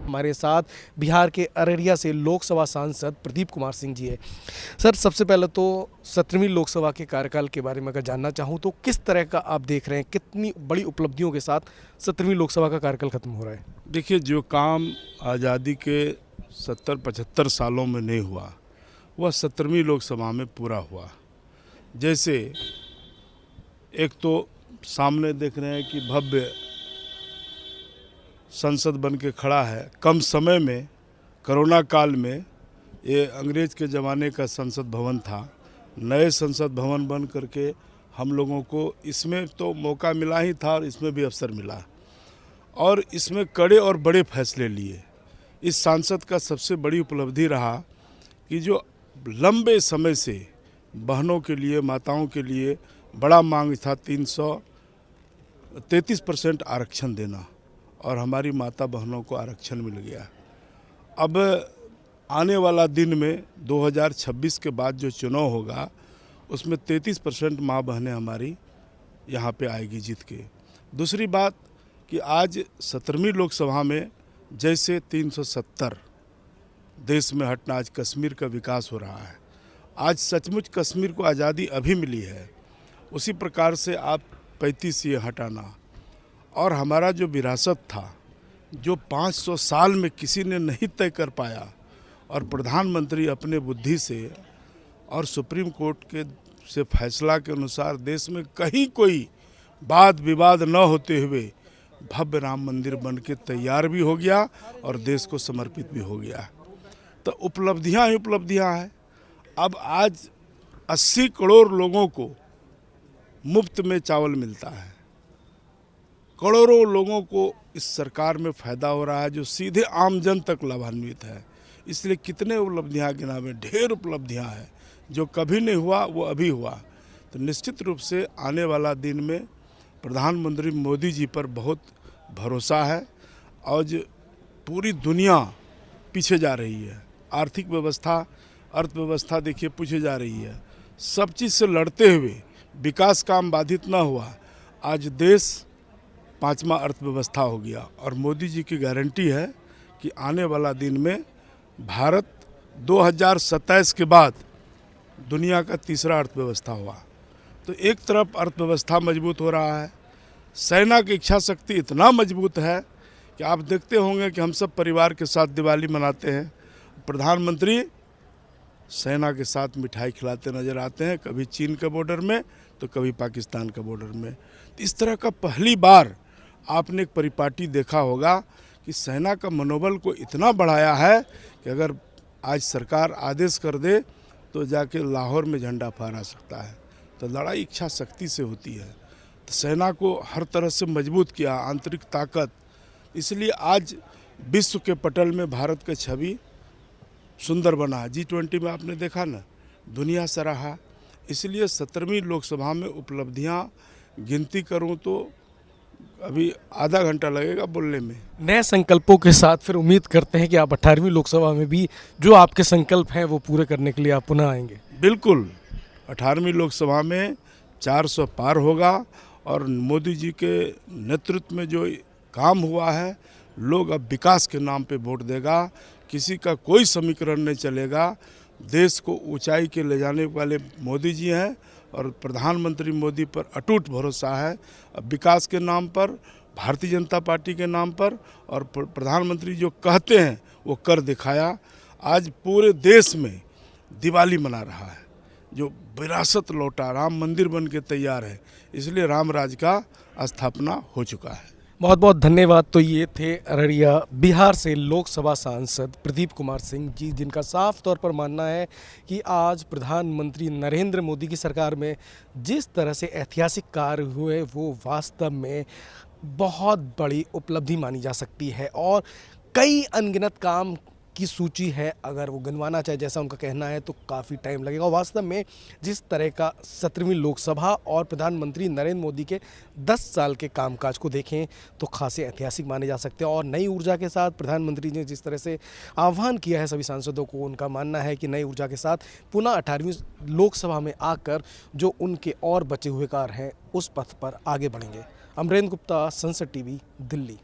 हमारे साथ बिहार के अररिया से लोकसभा सांसद प्रदीप कुमार सिंह जी है। सर, सबसे पहले तो 17वीं लोकसभा के कार्यकाल के बारे में अगर जानना चाहूँ तो किस तरह का आप देख रहे हैं, कितनी बड़ी उपलब्धियों के साथ 17वीं लोकसभा का कार्यकाल खत्म हो रहा है? देखिए, जो काम आज़ादी के 70-75 सालों में नहीं हुआ वह 17वीं लोकसभा में पूरा हुआ। जैसे एक तो सामने देख रहे हैं कि भव्य संसद बन के खड़ा है। कम समय में कोरोना काल में ये अंग्रेज़ के ज़माने का संसद भवन था, नए संसद भवन बन करके हम लोगों को इसमें तो मौका मिला ही था और इसमें भी अवसर मिला और इसमें कड़े और बड़े फैसले लिए। इस सांसद का सबसे बड़ी उपलब्धि रहा कि जो लंबे समय से बहनों के लिए, माताओं के लिए बड़ा मांग था 333% आरक्षण देना, और हमारी माता बहनों को आरक्षण मिल गया। अब आने वाला दिन में 2026 के बाद जो चुनाव होगा उसमें 33% माँ बहनें हमारी यहाँ पे आएगी जीत के। दूसरी बात कि आज 17वीं लोकसभा में जैसे 370 देश में हटना, आज कश्मीर का विकास हो रहा है। आज सचमुच कश्मीर को आज़ादी अभी मिली है, उसी प्रकार से आप 35 ये हटाना और हमारा जो विरासत था जो 500 साल में किसी ने नहीं तय कर पाया और प्रधानमंत्री अपने बुद्धि से और सुप्रीम कोर्ट के से फैसला के अनुसार देश में कहीं कोई वाद विवाद न होते हुए भव्य राम मंदिर बन के तैयार भी हो गया और देश को समर्पित भी हो गया। तो उपलब्धियां ही उपलब्धियां हैं। अब आज 80 करोड़ लोगों को मुफ्त में चावल मिलता है, करोड़ों लोगों को इस सरकार में फ़ायदा हो रहा है जो सीधे आम जन तक लाभान्वित है। इसलिए कितने उपलब्धियां गिनावे, ढेर उपलब्धियां हैं। जो कभी नहीं हुआ वो अभी हुआ। तो निश्चित रूप से आने वाला दिन में प्रधानमंत्री मोदी जी पर बहुत भरोसा है और पूरी दुनिया पीछे जा रही है। आर्थिक व्यवस्था, अर्थव्यवस्था देखिए पीछे जा रही है। सब चीज़ से लड़ते हुए विकास काम बाधित ना हुआ। आज देश 5वां अर्थव्यवस्था हो गया और मोदी जी की गारंटी है कि आने वाला दिन में भारत 2027 के बाद दुनिया का तीसरा अर्थव्यवस्था हुआ। तो एक तरफ अर्थव्यवस्था मजबूत हो रहा है, सेना की इच्छा शक्ति इतना मजबूत है कि आप देखते होंगे कि हम सब परिवार के साथ दिवाली मनाते हैं, प्रधानमंत्री सेना के साथ मिठाई खिलाते नज़र आते हैं, कभी चीन के बॉर्डर में तो कभी पाकिस्तान के बॉर्डर में। तो इस तरह का पहली बार आपने एक परिपाटी देखा होगा कि सेना का मनोबल को इतना बढ़ाया है कि अगर आज सरकार आदेश कर दे तो जाके लाहौर में झंडा फहरा सकता है। तो लड़ाई इच्छा शक्ति से होती है। तो सेना को हर तरह से मजबूत किया, आंतरिक ताकत। इसलिए आज विश्व के पटल में भारत का छवि सुंदर बना। G20 में आपने देखा ना, दुनिया सराहा। इसलिए 17वीं लोकसभा में उपलब्धियां गिनती करूं तो अभी आधा घंटा लगेगा बोलने में। नए संकल्पों के साथ फिर उम्मीद करते हैं कि आप 18वीं लोकसभा में भी जो आपके संकल्प हैं वो पूरे करने के लिए आप पुनः आएंगे। बिल्कुल, 18वीं लोकसभा में 400 पार होगा और मोदी जी के नेतृत्व में जो काम हुआ है, लोग अब विकास के नाम पे वोट देगा। किसी का कोई समीकरण नहीं चलेगा। देश को ऊंचाई के ले जाने वाले मोदी जी हैं और प्रधानमंत्री मोदी पर अटूट भरोसा है। अब विकास के नाम पर, भारतीय जनता पार्टी के नाम पर, और प्रधानमंत्री जो कहते हैं वो कर दिखाया। आज पूरे देश में दिवाली मना रहा है, जो विरासत लौटा, राम मंदिर बन के तैयार है। इसलिए राम राज का स्थापना हो चुका है। बहुत बहुत धन्यवाद। तो ये थे अररिया बिहार से लोकसभा सांसद प्रदीप कुमार सिंह जी, जिनका साफ तौर पर मानना है कि आज प्रधानमंत्री नरेंद्र मोदी की सरकार में जिस तरह से ऐतिहासिक कार्य हुए वो वास्तव में बहुत बड़ी उपलब्धि मानी जा सकती है और कई अनगिनत काम की सूची है। अगर वो गिनवाना चाहे, जैसा उनका कहना है, तो काफ़ी टाइम लगेगा। वास्तव में जिस तरह का 17वीं लोकसभा और प्रधानमंत्री नरेंद्र मोदी के 10 साल के कामकाज को देखें तो खासे ऐतिहासिक माने जा सकते हैं। और नई ऊर्जा के साथ प्रधानमंत्री ने जिस तरह से आह्वान किया है सभी सांसदों को, उनका मानना है कि नई ऊर्जा के साथ पुनः 18वीं लोकसभा में आकर जो उनके और बचे हुए कार्य हैं उस पथ पर आगे बढ़ेंगे। अमरेंद्र गुप्ता, संसद टीवी, दिल्ली।